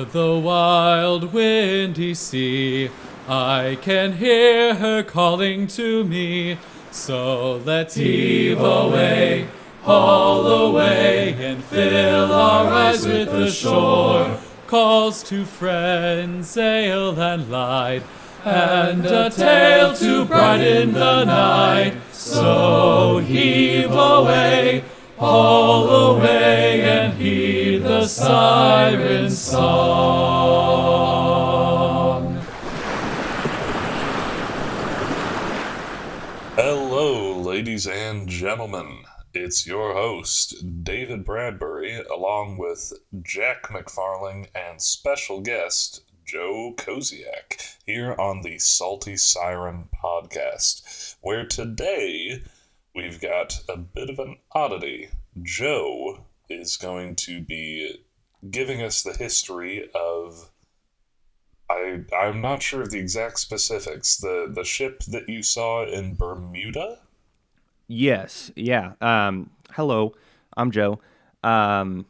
O'er the wild windy sea, I can hear her calling to me. So let's heave away, haul away, and fill our eyes with the shore. Calls to friends, sail and light, and a tale to brighten the night. So heave away, haul away, and heed the siren song. Hello, ladies and gentlemen. It's your host, David Bradbury, along with Jack McFarling and special guest, Joe Kosiek, here on the Salty Siren podcast, where today we've got a bit of an oddity. Joe is going to be giving us the history of, I'm not sure of the exact specifics, the ship that you saw in Bermuda? Yes, yeah. Hello, I'm Joe. And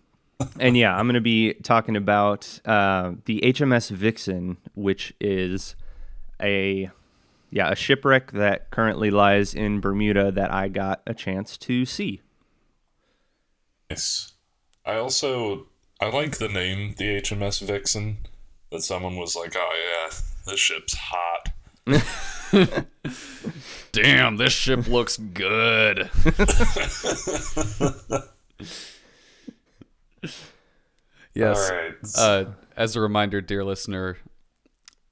yeah, I'm going to be talking about the HMS Vixen, which is a shipwreck that currently lies in Bermuda that I got a chance to see. Nice. I like the name, the HMS Vixen, that someone was like, oh yeah, this ship's hot. Damn, this ship looks good. Yes. All right. As a reminder, dear listener,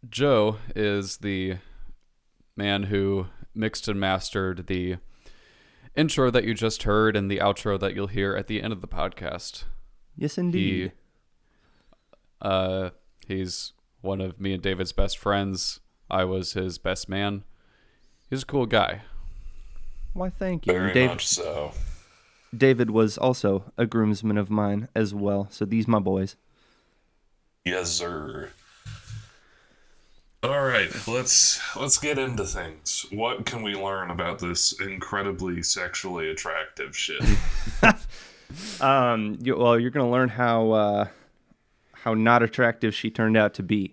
Joe is the man who mixed and mastered the intro that you just heard and the outro that you'll hear at the end of the podcast. Yes, indeed. He's one of me and David's best friends. I was his best man. He's a cool guy. Why, thank you. Very much so. David was also a groomsman of mine as well, so these my boys. Yes, sir. All right, let's get into things. What can we learn about this incredibly sexually attractive ship? You're going to learn how not attractive she turned out to be.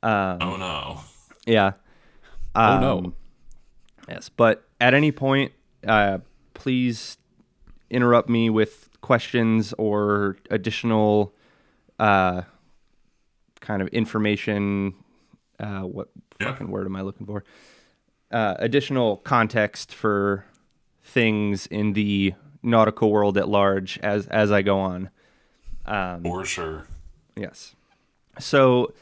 Oh no. Yeah. Oh no. Yes, but at any point, please interrupt me with questions or additional kind of information. What fucking word am I looking for? Additional context for things in the nautical world at large as I go on. For sure. Yes. So,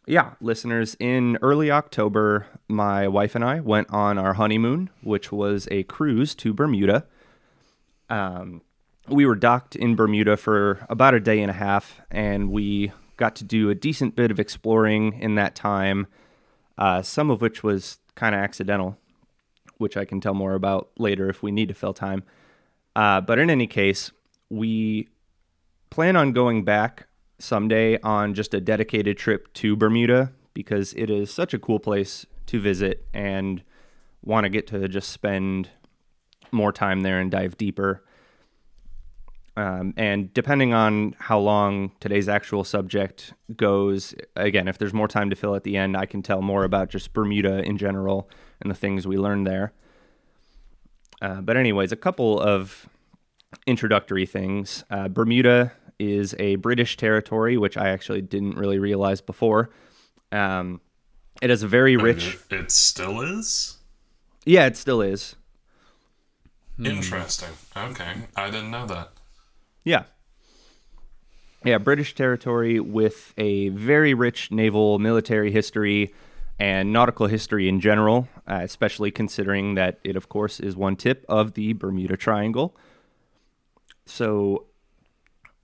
yeah, listeners, in early October, my wife and I went on our honeymoon, which was a cruise to Bermuda. We were docked in Bermuda for about a day and a half, and we got to do a decent bit of exploring in that time, some of which was kind of accidental, which I can tell more about later if we need to fill time. But in any case, we plan on going back someday on just a dedicated trip to Bermuda because it is such a cool place to visit and want to get to just spend more time there and dive deeper. And depending on how long today's actual subject goes, again, if there's more time to fill at the end, I can tell more about just Bermuda in general and the things we learned there. But anyways, a couple of introductory things. Bermuda is a British territory, which I actually didn't really realize before. It has a very rich... It still is? Yeah, it still is. Interesting. Okay, I didn't know that. Yeah. Yeah, British territory with a very rich naval military history and nautical history in general, especially considering that it, of course, is one tip of the Bermuda Triangle. So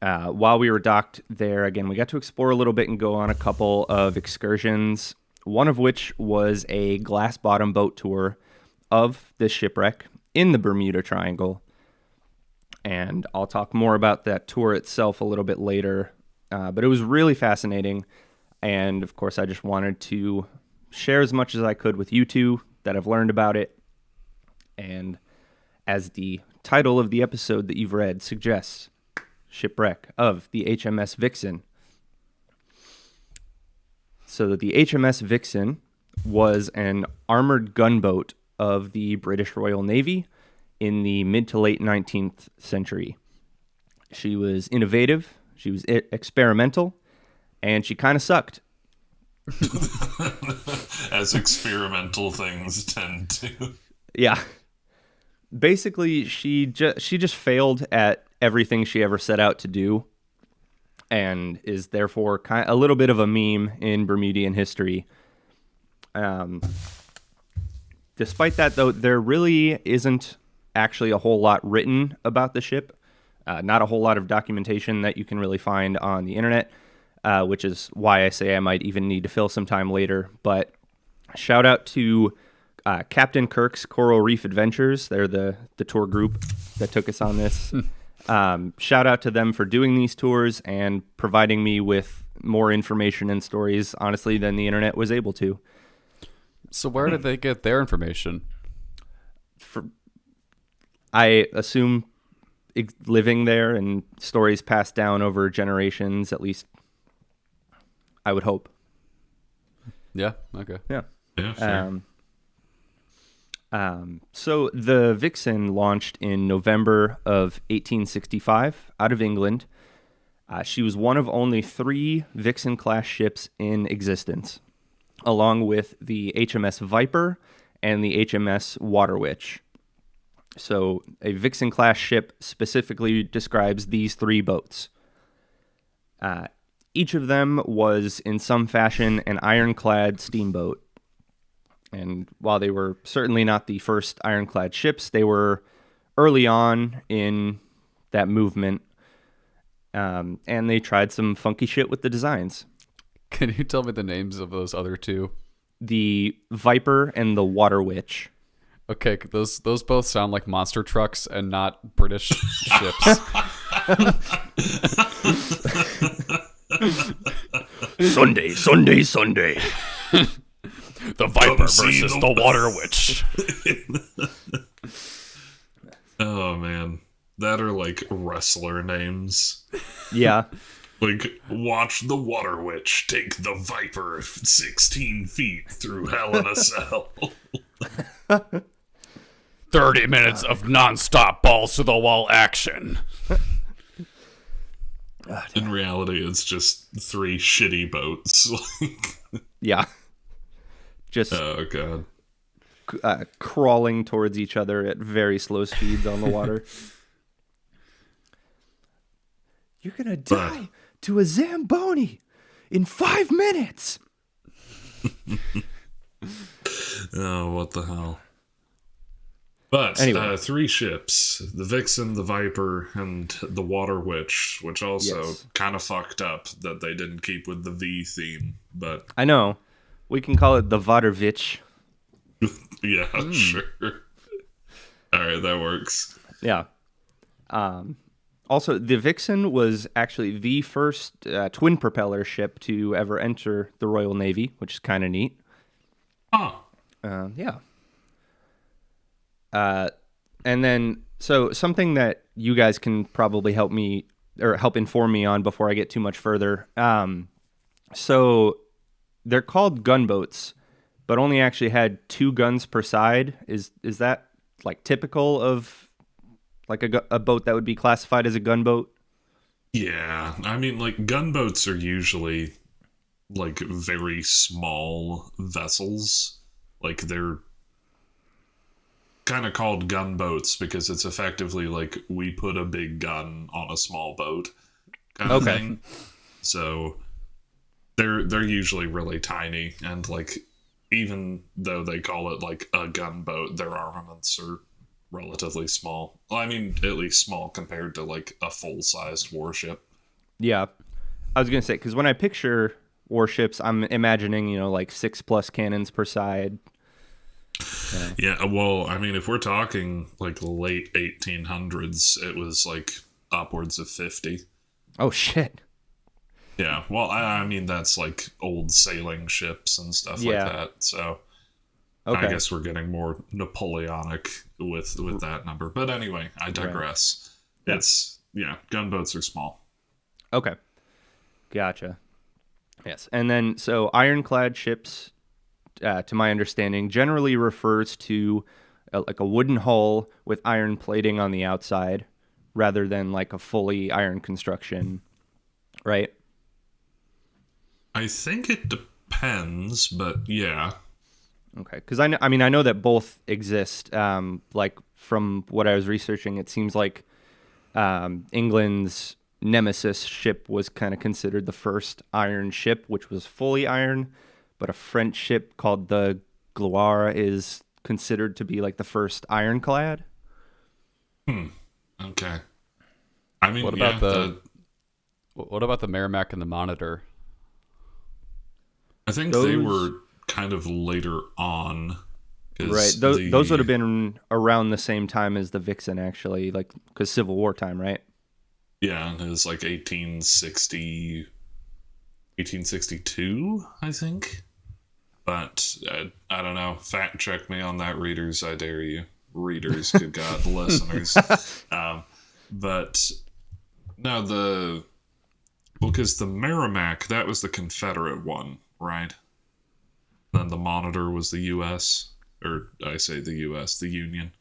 while we were docked there, again, we got to explore a little bit and go on a couple of excursions, one of which was a glass bottom boat tour of this shipwreck in the Bermuda Triangle. And I'll talk more about that tour itself a little bit later. But it was really fascinating. And of course, I just wanted to share as much as I could with you two that I've learned about it. And as the title of the episode that you've read suggests, shipwreck of the HMS Vixen. So the HMS Vixen was an armored gunboat of the British Royal Navy in the mid to late 19th century. She was innovative, she was experimental, and she kind of sucked. As experimental things tend to. Yeah. Basically, she just failed at everything she ever set out to do, and is therefore a little bit of a meme in Bermudian history. Despite that, though, there really isn't actually a whole lot written about the ship. Not a whole lot of documentation that you can really find on the internet, which is why I say I might even need to fill some time later. But shout out to Captain Kirk's Coral Reef Adventures. They're the tour group that took us on this. Shout out to them for doing these tours and providing me with more information and stories, honestly, than the internet was able to. So where did they get their information? I assume living there and stories passed down over generations, at least I would hope. Yeah, okay. Yeah. Yeah, fair. So the Vixen launched in November of 1865 out of England. She was one of only 3 Vixen-class ships in existence, along with the HMS Viper and the HMS Water Witch. So a Vixen-class ship specifically describes these 3 boats. Each of them was, in some fashion, an ironclad steamboat. And while they were certainly not the first ironclad ships, they were early on in that movement. And they tried some funky shit with the designs. Can you tell me the names of those other 2? The Viper and the Water Witch. Okay, those both sound like monster trucks and not British ships. Sunday. The Viper versus the Water Witch. Oh, man. That are like wrestler names. Yeah. Like, watch the Water Witch take the Viper 16 feet through Hell in a Cell. 30 minutes of non-stop balls to the wall action. In reality, it's just 3 shitty boats. Yeah. Just Oh, God. crawling towards each other at very slow speeds on the water. You're going to die to a Zamboni in 5 minutes. Oh, what the hell. But Anyway. 3 ships, the Vixen, the Viper, and the Water Witch, which also kind of fucked up that they didn't keep with the V theme. But I know. We can call it the Vatervich. yeah, sure. All right, that works. Yeah. Also, the Vixen was actually the first twin propeller ship to ever enter the Royal Navy, which is kind of neat. Huh. Yeah. And then, so something that you guys can probably help me or help inform me on before I get too much further. So they're called gunboats, but only actually had 2 guns per side. Is that like typical of like a boat that would be classified as a gunboat? Yeah, I mean, like, gunboats are usually, like, very small vessels. Like, they're kind of called gunboats because it's effectively like we put a big gun on a small boat kind of thing. So they're usually really tiny, and like even though they call it like a gunboat, their armaments are relatively small. Well, I mean, at least small compared to like a full-sized warship. Yeah. I was going to say, because when I picture warships, I'm imagining, like 6+ cannons per side. Yeah, well, I mean, if we're talking like late 1800s, it was like upwards of 50. Oh, shit. Yeah, well, I mean, that's like old sailing ships and stuff like that. So I guess we're getting more Napoleonic with that number. But anyway, I digress. Right. Gunboats are small. Okay. Gotcha. Yes. And then, so ironclad ships, to my understanding, generally refers to like a wooden hull with iron plating on the outside rather than like a fully iron construction, right? I think it depends, but yeah. Okay. Because I mean, I know that both exist. Like from what I was researching, it seems like England's Nemesis ship was kind of considered the first iron ship, which was fully iron, but a French ship called the Gloire is considered to be like the first ironclad. Okay. I mean, What yeah, about the Merrimack and the Monitor? I think they Those, were kind of later on. right? 'Cause Those would have been around the same time as the Vixen, actually, like because Civil War time, right? yeah, it was like 1862, I think. But I don't know. Fact check me on that, readers. I dare you. Readers, good God, listeners. But no, because the Merrimack, that was the Confederate one, right? Then the Monitor was the U.S. Or I say the U.S., the Union.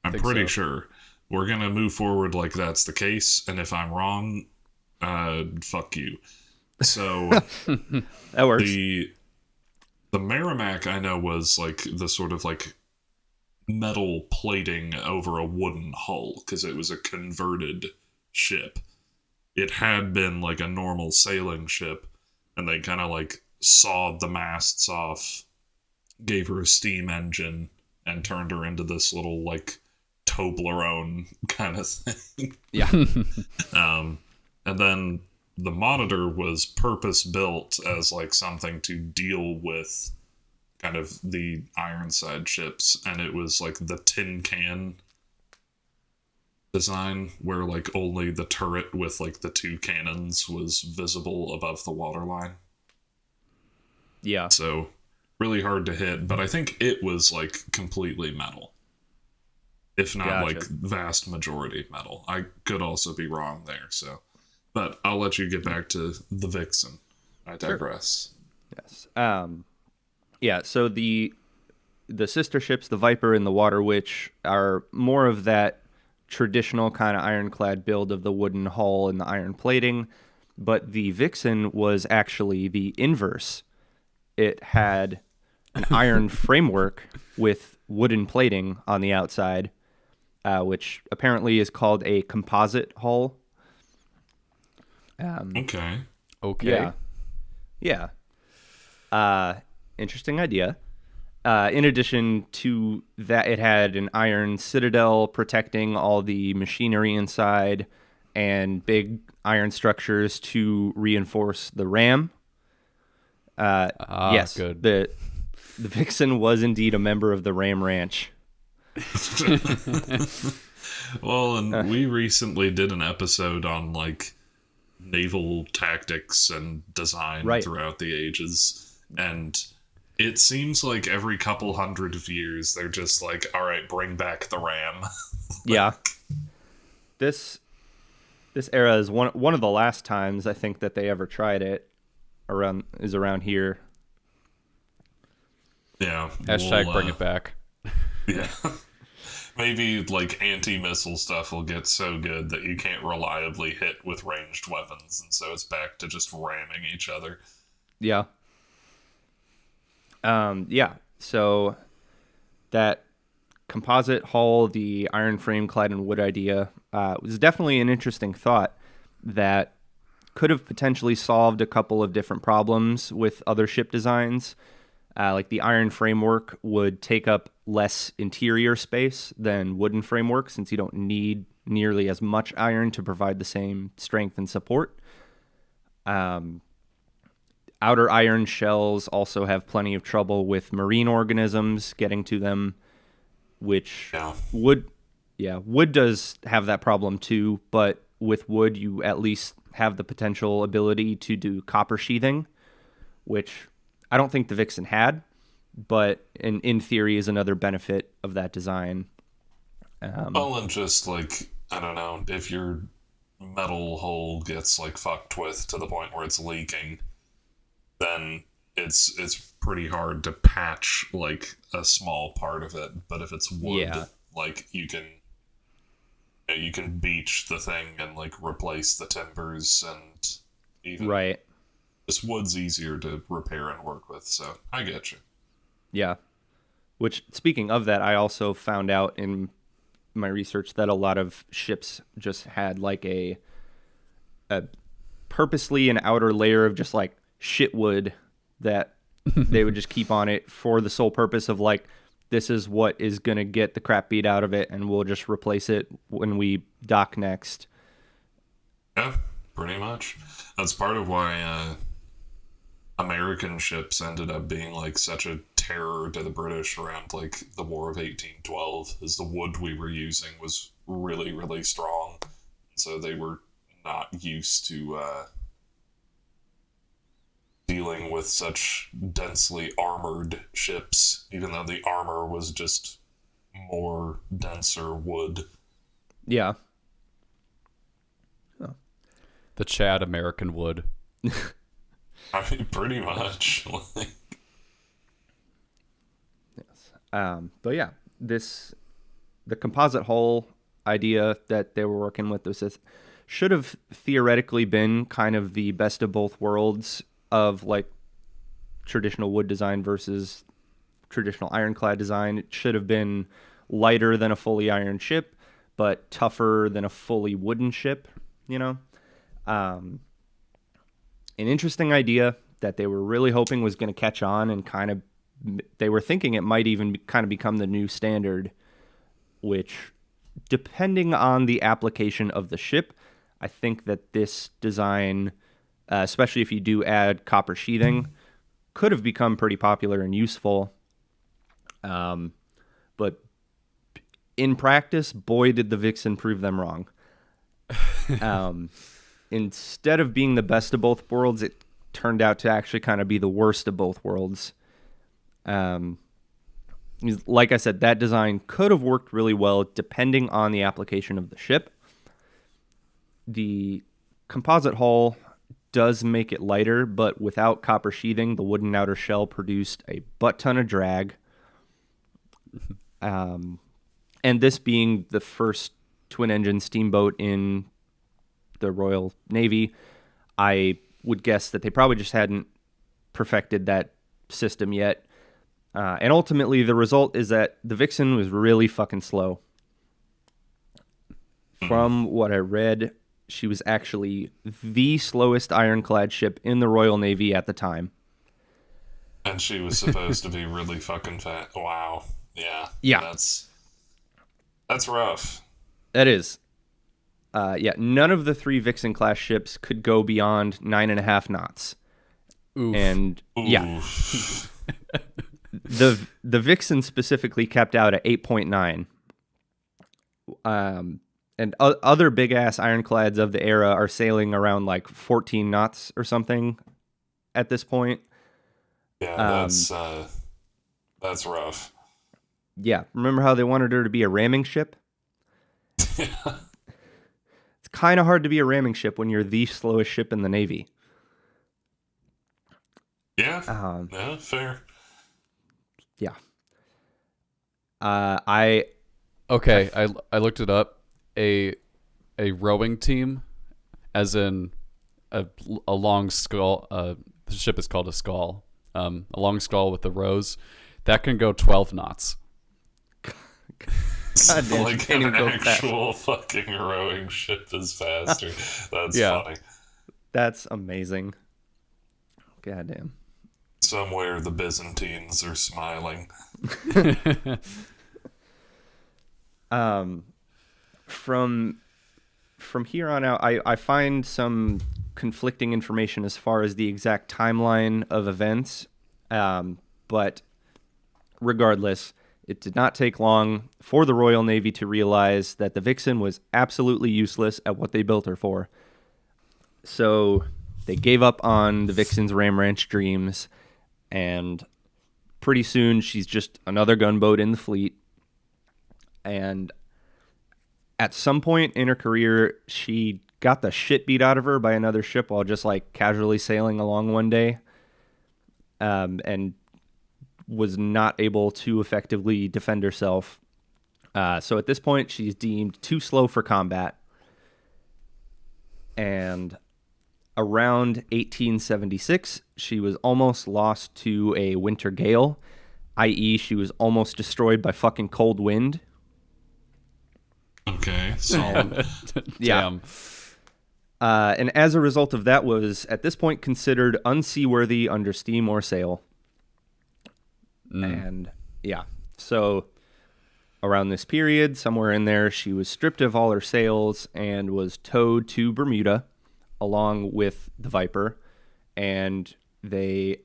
I'm Think pretty so. sure. We're going to move forward like that's the case. And if I'm wrong, fuck you. So That works. the Merrimack, I know, was like the sort of like metal plating over a wooden hull because it was a converted ship. It had been like a normal sailing ship, and they kind of like sawed the masts off, gave her a steam engine, and turned her into this little like Toblerone kind of thing. Yeah. And then the Monitor was purpose built as like something to deal with kind of the Ironside ships, and it was like the tin can design where like only the turret with like the two cannons was visible above the waterline. Yeah. So really hard to hit, but I think it was like completely metal. If not Gotcha. like vast majority metal. I could also be wrong there, so but I'll let you get back to the Vixen. I digress. Yes. Yeah. So the sister ships, the Viper and the Water Witch, are more of that traditional kind of ironclad build of the wooden hull and the iron plating, but the Vixen was actually the inverse. It had an iron framework with wooden plating on the outside, which apparently is called a composite hull. Okay. Okay. Yeah. Interesting idea. In addition to that, it had an iron citadel protecting all the machinery inside and big iron structures to reinforce the ram. Yes, Good. the Vixen was indeed a member of the Ram Ranch. Well, and we recently did an episode on like naval tactics and design Right. throughout the ages, and it seems like every couple hundred of years they're just like, all right, bring back the ram. Yeah. This era is one of the last times I think that they ever tried it around here. Yeah. Hashtag bring it back. Yeah. Maybe like anti-missile stuff will get so good that you can't reliably hit with ranged weapons, and so it's back to just ramming each other. Yeah. Yeah. So that composite hull, the iron frame clad in wood idea, was definitely an interesting thought that could have potentially solved a couple of different problems with other ship designs. Like the iron framework would take up less interior space than wooden framework since you don't need nearly as much iron to provide the same strength and support. Outer iron shells also have plenty of trouble with marine organisms getting to them, which Yeah. wood does have that problem too, but with wood you at least have the potential ability to do copper sheathing, which I don't think the Vixen had, but in theory is another benefit of that design. Well, and just like, I don't know, if you're metal hull gets like fucked with to the point where it's leaking, then it's pretty hard to patch like a small part of it. But if it's wood, Yeah. like you can beach the thing and like replace the timbers, and even Right. this wood's easier to repair and work with. So I get you. Yeah. Which, speaking of that, I also found out in my research that a lot of ships just had like a purposely an outer layer of just like shit wood that they would just keep on it for the sole purpose of like, this is what is going to get the crap beat out of it, and we'll just replace it when we dock next. Yeah, pretty much. That's part of why American ships ended up being like such a terror to the British around like the War of 1812, is the wood we were using was really, really strong. So they were not used to dealing with such densely armored ships, even though the armor was just more denser wood. Yeah. The Chad American wood. I mean, pretty much. But yeah, the composite hull idea that they were working with should have theoretically been kind of the best of both worlds of like traditional wood design versus traditional ironclad design. It should have been lighter than a fully iron ship, but tougher than a fully wooden ship, you know? An interesting idea that they were really hoping was going to catch on, and kind of they were thinking it might even kind of become the new standard, which, depending on the application of the ship, I think that this design, especially if you do add copper sheathing, could have become pretty popular and useful. But in practice, boy, did the Vixen prove them wrong. Instead of being the best of both worlds, it turned out to actually kind of be the worst of both worlds. Like I said, that design could have worked really well depending on the application of the ship. The composite hull does make it lighter, but without copper sheathing, the wooden outer shell produced a butt ton of drag. And this being the first twin-engine steamboat in the Royal Navy, I would guess that they probably just hadn't perfected that system yet. And ultimately, the result is that the Vixen was really fucking slow. From what I read, she was actually the slowest ironclad ship in the Royal Navy at the time. And she was supposed to be really fucking fat. Wow. Yeah. Yeah. That's rough. That is. Yeah, none of the 3 Vixen class ships could go beyond 9.5 knots. Oof. And yeah, Oof. the Vixen specifically kept out at 8.9. And other big ass ironclads of the era are sailing around like 14 knots or something at this point. Yeah, that's rough. Yeah, remember how they wanted her to be a ramming ship? Yeah. It's kind of hard to be a ramming ship when you're the slowest ship in the Navy. Yeah, fair. Yeah. I looked it up. A rowing team, as in a long scull. The ship is called a scull. A long scull with the rows that can go 12 knots. God damn, Like can't an even go fast. actual fucking rowing ship is faster. That's Yeah. funny. That's amazing. God damn. Somewhere the Byzantines are smiling. From here on out, I find some conflicting information as far as the exact timeline of events. But regardless, it did not take long for the Royal Navy to realize that the Vixen was absolutely useless at what they built her for. So they gave up on the Vixen's Ram Ranch dreams, and pretty soon she's just another gunboat in the fleet. And at some point in her career, she got the shit beat out of her by another ship while just like casually sailing along one day, and was not able to effectively defend herself. So at this point, she's deemed too slow for combat. And around 1876, she was almost lost to a winter gale, i.e. she was almost destroyed by fucking cold wind. Okay, so Yeah. Damn. And as a result of that, was at this point considered unseaworthy under steam or sail. And yeah, so around this period, somewhere in there, she was stripped of all her sails and was towed to Bermuda along with the Viper, and they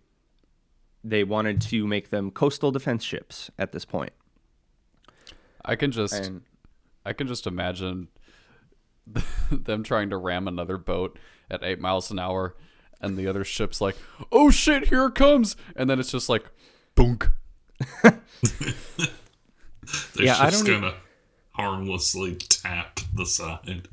wanted to make them coastal defense ships at this point. I can just imagine them trying to ram another boat at 8 miles an hour, and the other ship's like, "Oh shit, here it comes!" And then it's just like, boonk. they're Yeah, I just don't gonna harmlessly tap the side.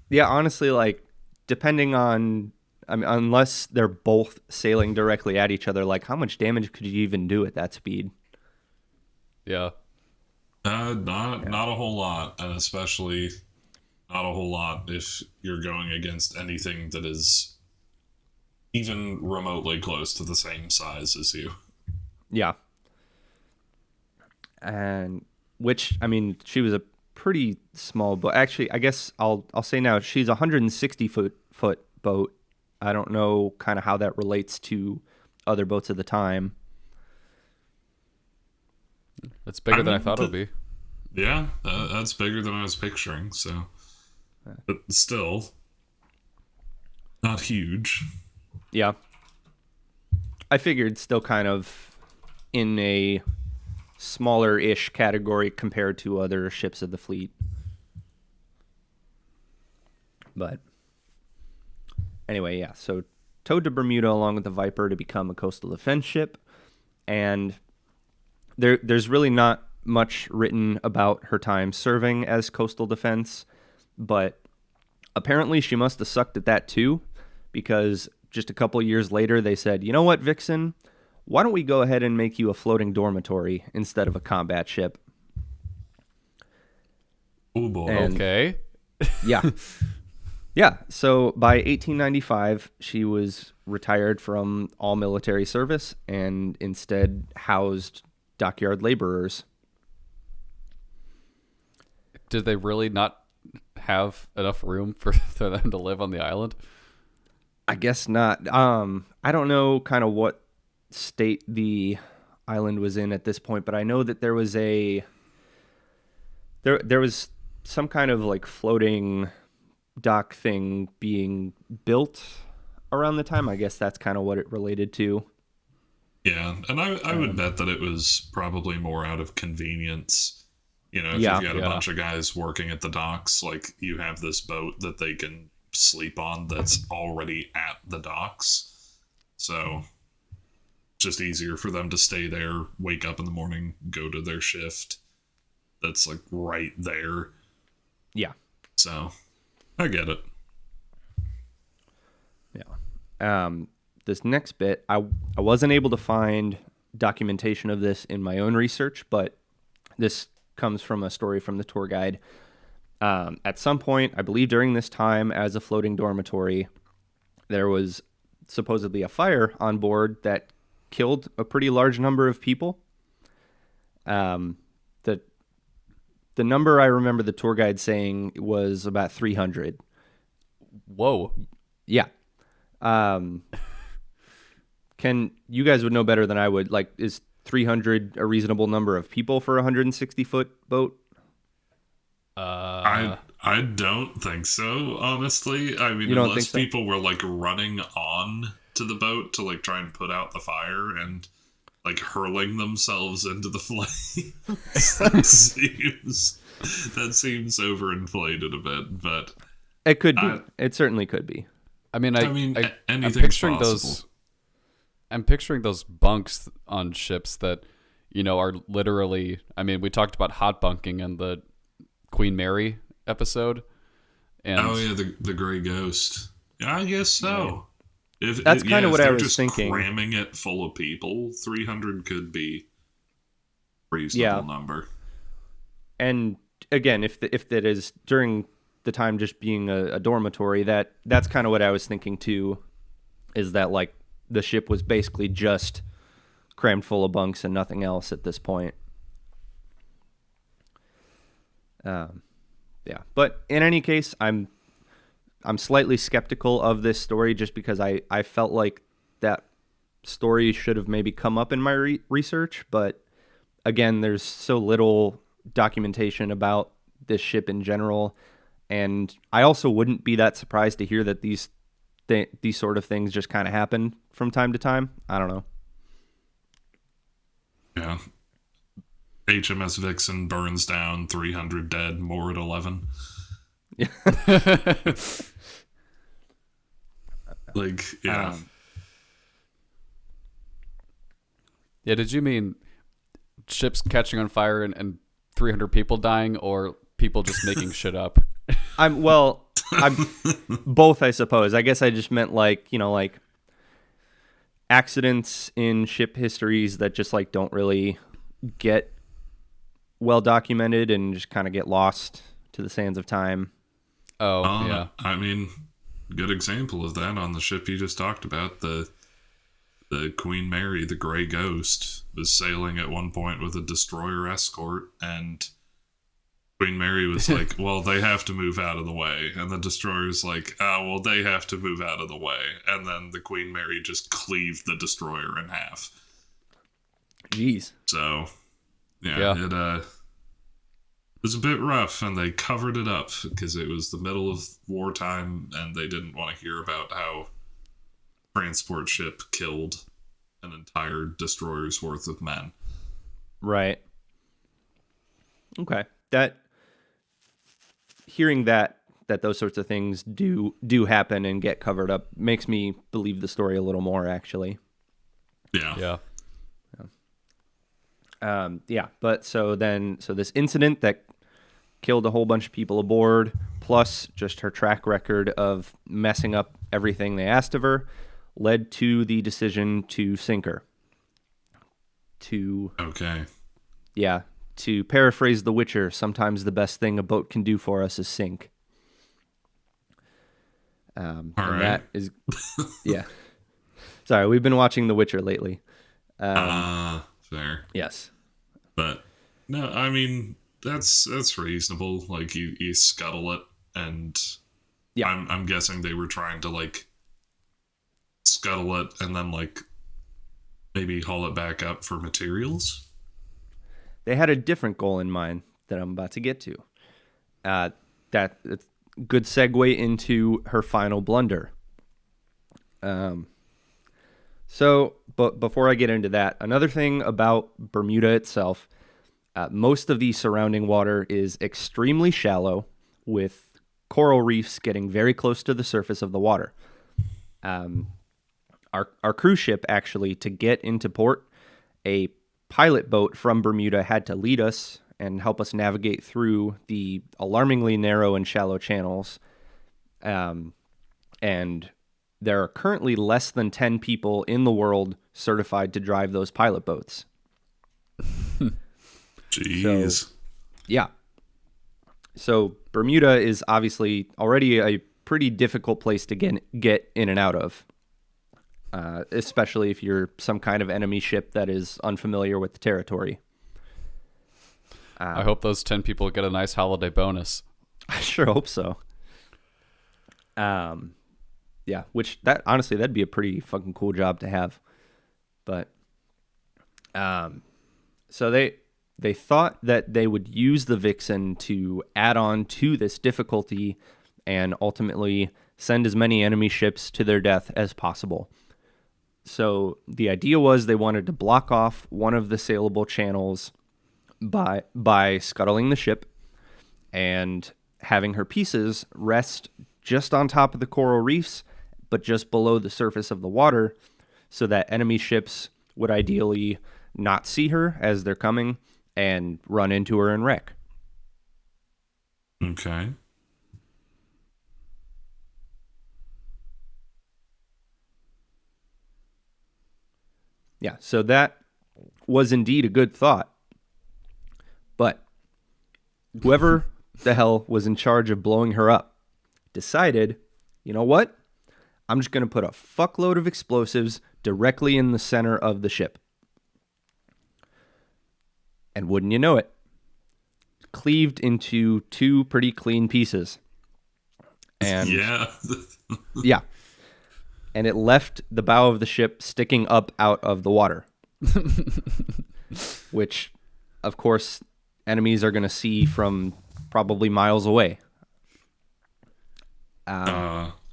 Yeah, honestly, like, depending on, I mean, unless they're both sailing directly at each other, like, how much damage could you even do at that speed? Yeah. Not a whole lot, and especially not a whole lot if you're going against anything that is even remotely close to the same size as you. Yeah. And which, I mean, she was a pretty small boat. Actually, I guess I'll say now she's a 160 foot boat. I don't know kind of how that relates to other boats of the time. It's bigger than I mean, thought it would be. Yeah, that's bigger than I was picturing, so. But still, not huge. Yeah. I figured still kind of in a smaller-ish category compared to other ships of the fleet. But anyway, yeah, so towed to Bermuda along with the Viper to become a coastal defense ship. And there's really not much written about her time serving as coastal defense, but apparently she must have sucked at that too, because just a couple years later they said, "You know what, Vixen? Why don't we go ahead and make you a floating dormitory instead of a combat ship?" Oh boy. And- Okay. Yeah. Yeah. So by 1895, she was retired from all military service and instead housed dockyard laborers. Did they really not have enough room for them to live on the island? I guess not. I don't know kind of what state the island was in at this point, but I know that there was there was some kind of like floating dock thing being built around the time. I guess that's kind of what it related to. Yeah, and I would bet that it was probably more out of convenience. You know, if Yeah. you've got a bunch of guys working at the docks, like you have this boat that they can sleep on that's already at the docks. So just easier for them to stay there, wake up in the morning, go to their shift. That's like right there. Yeah. So I get it. Yeah. This next bit, I wasn't able to find documentation of this in my own research, but this comes from a story from the tour guide. At some point, I believe during this time, as a floating dormitory, there was supposedly a fire on board that killed a pretty large number of people. The number I remember the tour guide saying was about 300. Whoa. Yeah. Can you guys would know better than I would? Like, is 300 a reasonable number of people for a 160-foot boat? I don't think so, honestly. I mean, You don't unless think so? people were like running on to the boat to like try and put out the fire and like hurling themselves into the flames. that seems overinflated a bit, but It could be. It certainly could be. I mean, I I'm mean, anything's picturing possible. I'm picturing those bunks on ships that, you know, are literally. I mean, we talked about hot bunking in the Queen Mary episode, And Oh yeah, the Gray Ghost. Yeah, I guess so. That's kind of what I was just thinking. Cramming it full of people, 300 could be a reasonable Yeah. number. And again, if that is during the time just being a dormitory, that's kind of what I was thinking too, is that like the ship was basically just crammed full of bunks and nothing else at this point. Yeah, but in any case, I'm slightly skeptical of this story just because I felt like that story should have maybe come up in my research, but again, there's so little documentation about this ship in general, and I also wouldn't be that surprised to hear that these sort of things just kind of happen from time to time. I don't know. Yeah. HMS Vixen burns down, 300 dead, more at 11. Like, yeah. yeah, did you mean ships catching on fire and 300 people dying, or people just making shit up? I'm both, I suppose. I guess I just meant like accidents in ship histories that just like don't really get well documented and just kind of get lost to the sands of time. Oh, yeah. I mean, good example of that on the ship you just talked about. The Queen Mary, the Gray Ghost, was sailing at one point with a destroyer escort, and Queen Mary was like, well, they have to move out of the way. And the destroyer's like, oh, well, they have to move out of the way. And then the Queen Mary just cleaved the destroyer in half. Jeez. So, yeah. It was a bit rough, and they covered it up because it was the middle of wartime, and they didn't want to hear about how transport ship killed an entire destroyer's worth of men. Right. Okay. Hearing that those sorts of things do happen and get covered up makes me believe the story a little more, actually. Yeah. But so this incident that killed a whole bunch of people aboard, plus just her track record of messing up everything they asked of her, led to the decision to sink her. Okay. Yeah. To paraphrase The Witcher, sometimes the best thing a boat can do for us is sink. All and right. That is, yeah. Sorry, we've been watching The Witcher lately. Fair. Yes. But no, I mean that's reasonable. Like you scuttle it, and Yeah. I'm guessing they were trying to like scuttle it and then like maybe haul it back up for materials. They had a different goal in mind that I'm about to get to. That's a good segue into her final blunder. But before I get into that, another thing about Bermuda itself, most of the surrounding water is extremely shallow, with coral reefs getting very close to the surface of the water. Our cruise ship, actually, to get into port, a pilot boat from Bermuda had to lead us and help us navigate through the alarmingly narrow and shallow channels. And there are currently less than 10 people in the world certified to drive those pilot boats. Jeez. So, yeah. So Bermuda is obviously already a pretty difficult place to get in and out of. Especially if you're some kind of enemy ship that is unfamiliar with the territory. I hope those 10 people get a nice holiday bonus. I sure hope so. Yeah, honestly, that'd be a pretty fucking cool job to have. But, so they thought that they would use the Vixen to add on to this difficulty and ultimately send as many enemy ships to their death as possible. So the idea was they wanted to block off one of the sailable channels by scuttling the ship and having her pieces rest just on top of the coral reefs, but just below the surface of the water, so that enemy ships would ideally not see her as they're coming and run into her and wreck. Okay. Yeah, so that was indeed a good thought. But whoever the hell was in charge of blowing her up decided, you know what? I'm just going to put a fuckload of explosives directly in the center of the ship. And wouldn't you know it, cleaved into two pretty clean pieces. And yeah. yeah. And it left the bow of the ship sticking up out of the water. Which, of course, enemies are going to see from probably miles away.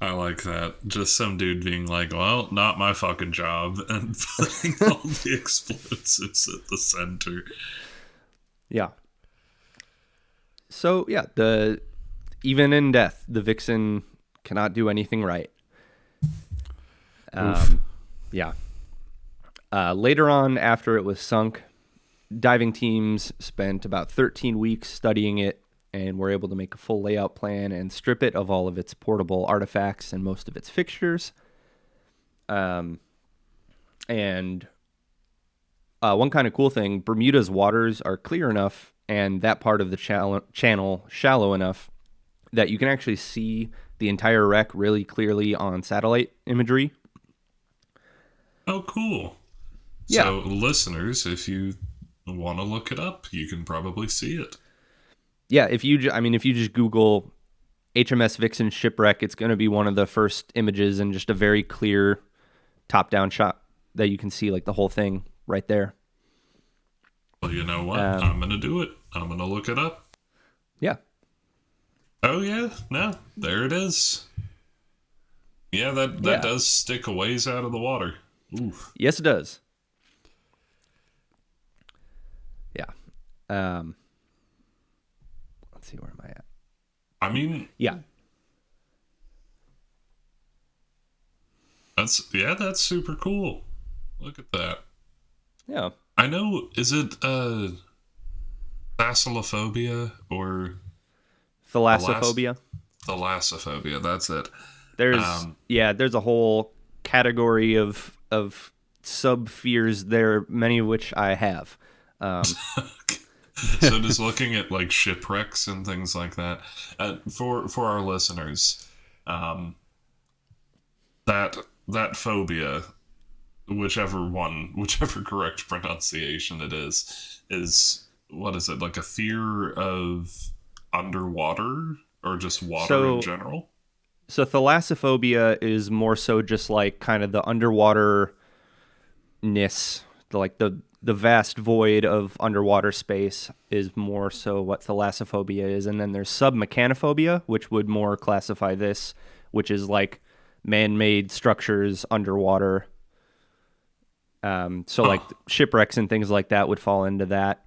I like that. Just some dude being like, well, not my fucking job, and putting all the explosives at the center. Yeah. So, yeah, even in death, the Vixen cannot do anything right. Yeah. Later on, after it was sunk, diving teams spent about 13 weeks studying it and were able to make a full layout plan and strip it of all of its portable artifacts and most of its fixtures. And one kind of cool thing, Bermuda's waters are clear enough and that part of the channel shallow enough that you can actually see the entire wreck really clearly on satellite imagery. Oh, cool. Yeah. So, listeners, if you want to look it up, you can probably see it. Yeah, if you just Google HMS Vixen shipwreck, it's going to be one of the first images and just a very clear top-down shot that you can see like the whole thing right there. Well, you know what? I'm going to do it. I'm going to look it up. Yeah. Oh, yeah. No, there it is. Yeah, that does stick a ways out of the water. Oof. Yes, it does. Yeah. Let's see, where am I at? I mean... Yeah. That's super cool. Look at that. Yeah. I know, is it thalassophobia or... Thalassophobia? Thalassophobia, that's it. There's a whole category of sub-fears there, many of which I have. So just looking at like shipwrecks and things like that, for our listeners, that phobia, whichever correct pronunciation it is what is it, like a fear of underwater or just water in general? So thalassophobia is more so just like kind of the underwater-ness, like the vast void of underwater space is more so what thalassophobia is. And then there's submechanophobia, which would more classify this, which is like man-made structures underwater. So like shipwrecks and things like that would fall into that.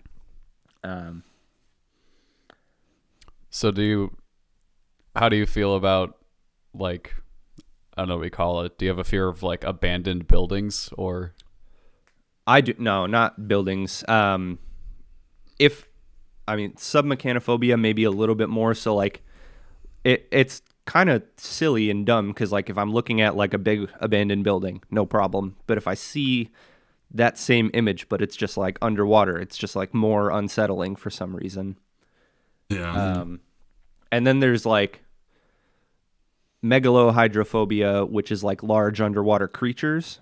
So how do you feel about, like, I don't know what we call it. Do you have a fear of like abandoned buildings or? I do. No, not buildings. Submechanophobia maybe a little bit more. So like it's kind of silly and dumb because like if I'm looking at like a big abandoned building, no problem. But if I see that same image, but it's just like underwater, it's just like more unsettling for some reason. Yeah. And then there's like megalohydrophobia, which is like large underwater creatures.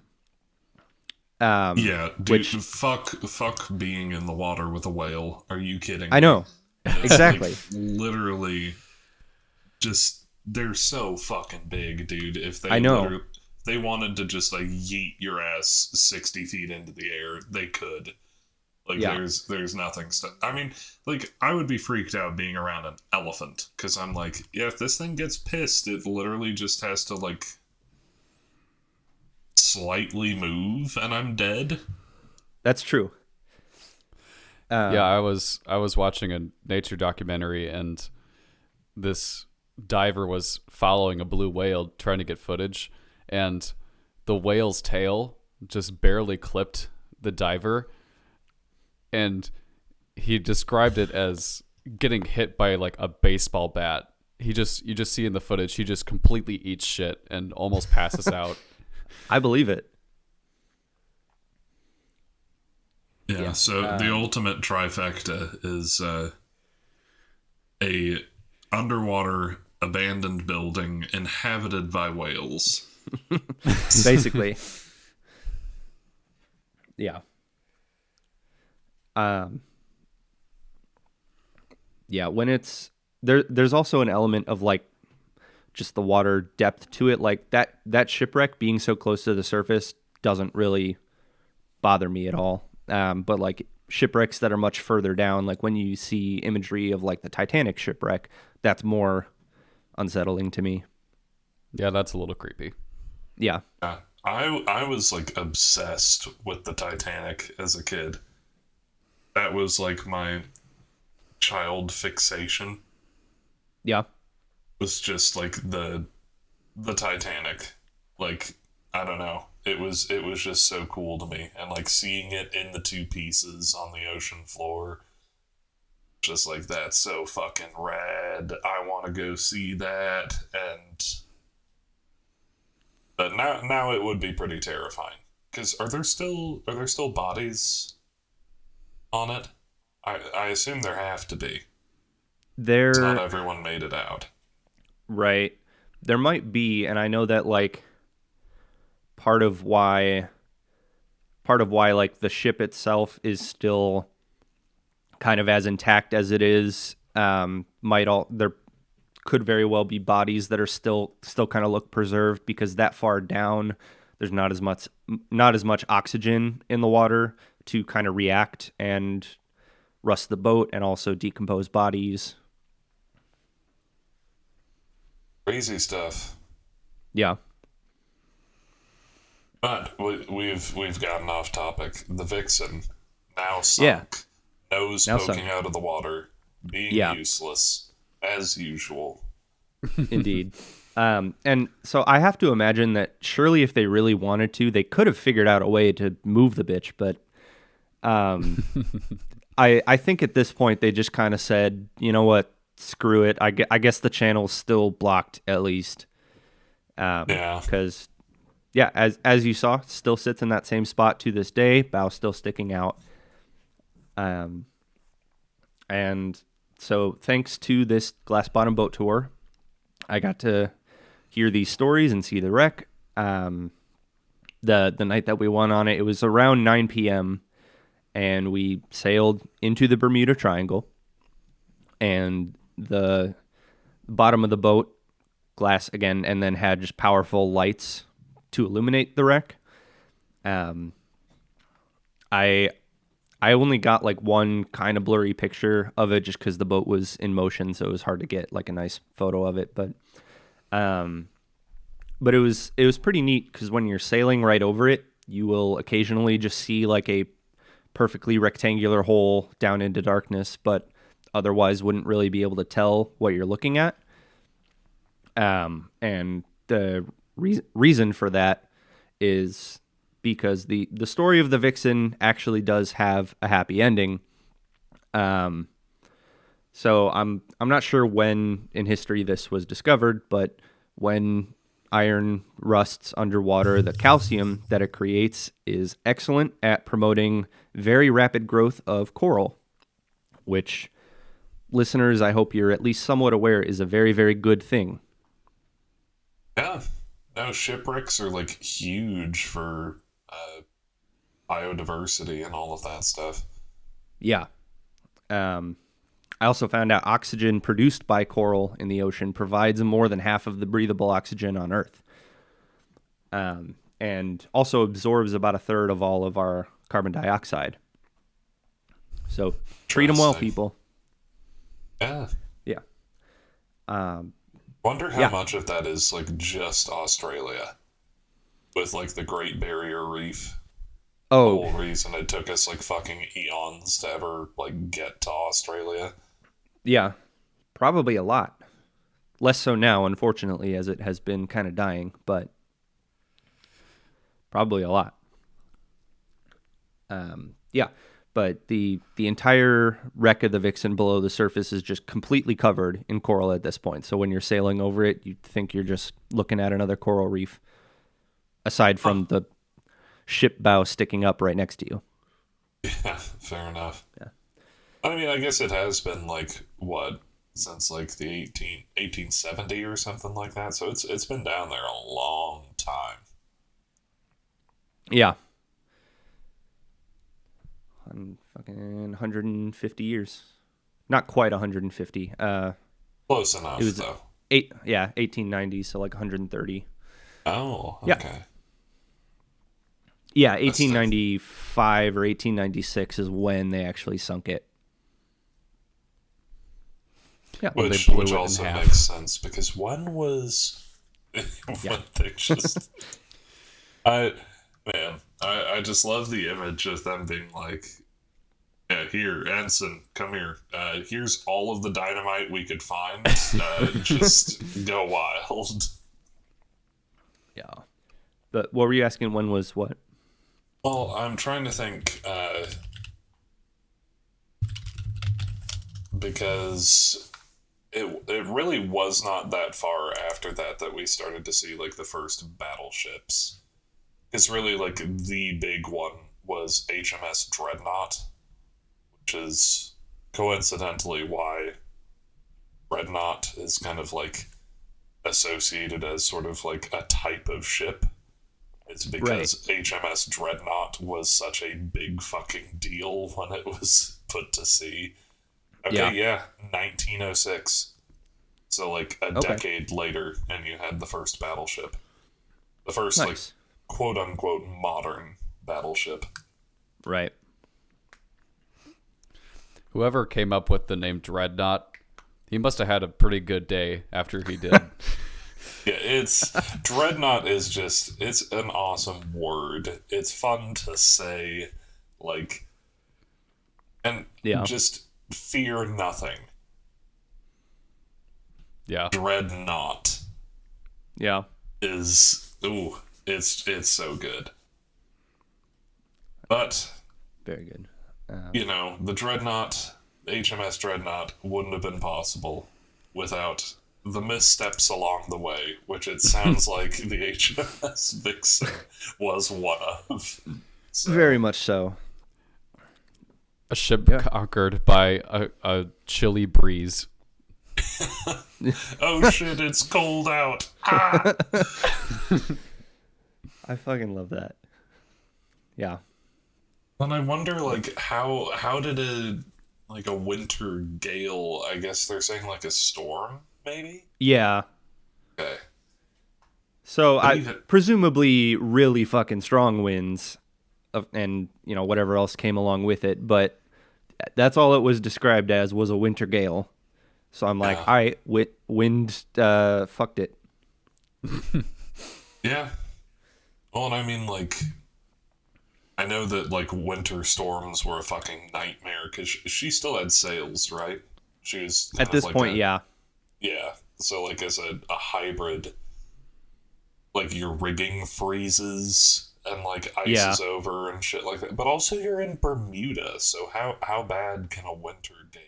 Yeah, dude, fuck being in the water with a whale. Are you kidding me? I know. Exactly. Like, literally, just, they're so fucking big, dude. If they they wanted to just like yeet your ass 60 feet into the air, they could. Like, there's nothing. I mean, like, I would be freaked out being around an elephant because I'm like, yeah, if this thing gets pissed, it literally just has to like slightly move and I'm dead. That's true. I was watching a nature documentary and this diver was following a blue whale trying to get footage, and the whale's tail just barely clipped the diver, and he described it as getting hit by like a baseball bat. You just see in the footage he just completely eats shit and almost passes out. I believe it. Yeah, so the ultimate trifecta is a underwater abandoned building inhabited by whales. Basically. Yeah. Um, yeah, when it's there's also an element of like just the water depth to it. Like that shipwreck being so close to the surface doesn't really bother me at all. But like shipwrecks that are much further down, like when you see imagery of like the Titanic shipwreck, that's more unsettling to me. Yeah, that's a little creepy. Yeah. I was like obsessed with the Titanic as a kid. That was like my child fixation. Yeah. Was just like the Titanic. Like, I don't know. It was just so cool to me. And like seeing it in the two pieces on the ocean floor, just like that's so fucking rad. I want to go see that. And but now it would be pretty terrifying. Cuz are there still bodies on it? I assume there have to be. Not There everyone made it out. right. There might be, and I know that like part of why like the ship itself is still kind of as intact as it is, might all there could very well be bodies that are still kind of look preserved because that far down there's not as much oxygen in the water to kind of react and rust the boat and also decompose bodies. Crazy stuff. Yeah. But we've gotten off topic. The Vixen, now Yeah. sunk, nose Now poking sunk. out of the water, being Yeah. useless as usual. Indeed. And so I have to imagine that surely if they really wanted to, they could have figured out a way to move the bitch. But I think at this point they just kind of said, you know what, screw it. I guess the channel's still blocked at least. Yeah. Because, yeah, as you saw, still sits in that same spot to this day, bow still sticking out. And so thanks to this Glass Bottom Boat Tour, I got to hear these stories and see the wreck. The night that we went on it, it was around 9 p.m. and we sailed into the Bermuda Triangle. And the bottom of the boat, glass again, and then had just powerful lights to illuminate the wreck. I only got like one kind of blurry picture of it just because the boat was in motion, so it was hard to get like a nice photo of it. But it was pretty neat because when you're sailing right over it, you will occasionally just see like a perfectly rectangular hole down into darkness, but otherwise wouldn't really be able to tell what you're looking at. And the reason for that is because the story of the Vixen actually does have a happy ending. So I'm not sure when in history this was discovered, but when iron rusts underwater, the calcium that it creates is excellent at promoting very rapid growth of coral, which listeners, I hope you're at least somewhat aware is a very, very good thing. Yeah. No, shipwrecks are like huge for biodiversity and all of that stuff. Yeah. I also found out oxygen produced by coral in the ocean provides more than half of the breathable oxygen on Earth. And also absorbs about a third of all of our carbon dioxide. So treat them well, people. Yeah. Yeah. Wonder how Yeah. much of that is like just Australia with like the Great Barrier Reef. The Oh, whole reason it took us like fucking eons to ever like get to Australia. yeah. Probably a lot. Less so now, unfortunately, as it has been kind of dying, but probably a lot. Yeah. But the entire wreck of the Vixen below the surface is just completely covered in coral at this point. So when you're sailing over it, you think you're just looking at another coral reef, aside from the ship bow sticking up right next to you. Yeah. fair enough. Yeah. I mean, I guess it has been since the 1870 or something like that. So it's been down there a long time. Yeah. Fucking 150 years. Not quite 150. Close enough, It was though. 1890, so like 130. Oh, okay. Yeah. Yeah, 1895 or 1896 is when they actually sunk it. Yeah, Well, they Which blew it in also half. makes sense, because when was when they just I just love the image of them being like, yeah, here, Ensign, come here. Here's all of the dynamite we could find. Just go wild. Yeah. But what were you asking? When was what? Well, I'm trying to think, because it really was not that far after that we started to see like the first battleships. It's really like the big one was HMS Dreadnought, which is coincidentally why Dreadnought is kind of like associated as sort of like a type of ship. It's because HMS Dreadnought was such a big fucking deal when it was put to sea. Okay, yeah, 1906. So like a decade later, and you had the first battleship. The first like quote unquote modern battleship. Right. Whoever came up with the name Dreadnought, he must have had a pretty good day after he did. Yeah, it's Dreadnought is just, it's an awesome word. It's fun to say, like, and just fear nothing. Yeah. Dreadnought. Yeah. Is, it's so good. But very good. You know, the Dreadnought, HMS Dreadnought, wouldn't have been possible without the missteps along the way, which it sounds like the HMS Vixen was one of. So. Very much so. A ship conquered by a chilly breeze. Oh shit, it's cold out. Ah! I fucking love that. Yeah. And I wonder, like, how did a winter gale, I guess they're saying like a storm, maybe? Yeah. Okay. So presumably really fucking strong winds and, you know, whatever else came along with it, but that's all it was described as, was a winter gale. So I'm like, all right, wind fucked it. Yeah. Well, and I mean, like, I know that, like, winter storms were a fucking nightmare, because she still had sails, right? She was at this point, yeah. Yeah. So, like, as a hybrid, like, your rigging freezes and, like, ices over and shit like that. But also you're in Bermuda, so how bad can a winter get?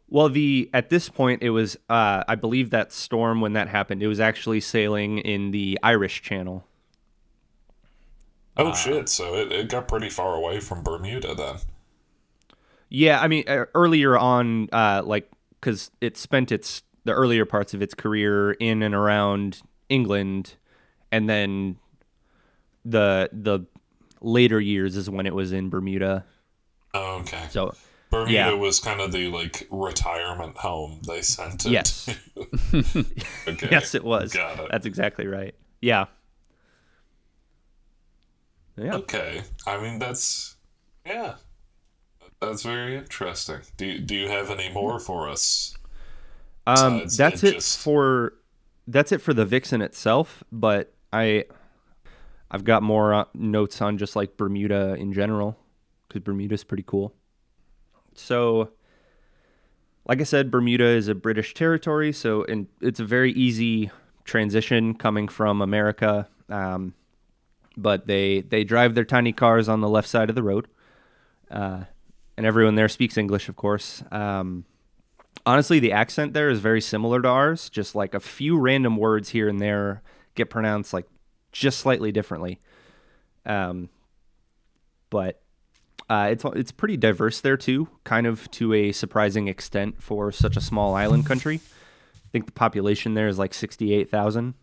Well, at this point, it was, I believe that storm, when that happened, it was actually sailing in the Irish Channel. Oh, shit. So it got pretty far away from Bermuda then. Yeah, I mean, earlier on, because it spent the earlier parts of its career in and around England, and then the later years is when it was in Bermuda. Oh, okay. So Bermuda was kind of the, like, retirement home they sent it to. Okay. Yes, it was. Got it. That's exactly right. Yeah. Yeah. Okay. I mean, that's very interesting. Do you have any more for us? That's it for the Vixen itself, but I've got more notes on just like Bermuda in general, because Bermuda's pretty cool. So, like I said, Bermuda is a British territory, and it's a very easy transition coming from America. But they drive their tiny cars on the left side of the road, and everyone there speaks English, of course. Honestly, the accent there is very similar to ours, just like a few random words here and there get pronounced like just slightly differently. But It's pretty diverse there too, kind of to a surprising extent for such a small island country. I think the population there is like 68,000.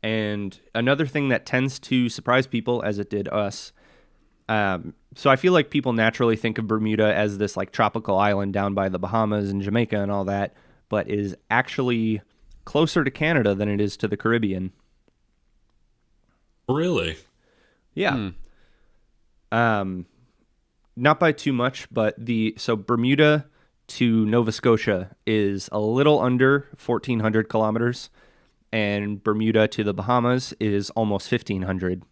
And another thing that tends to surprise people, as it did us, so I feel like people naturally think of Bermuda as this like tropical island down by the Bahamas and Jamaica and all that, but is actually closer to Canada than it is to the Caribbean. Really? Yeah. Not by too much, but so Bermuda to Nova Scotia is a little under 1,400 kilometers, and Bermuda to the Bahamas is almost 1,500.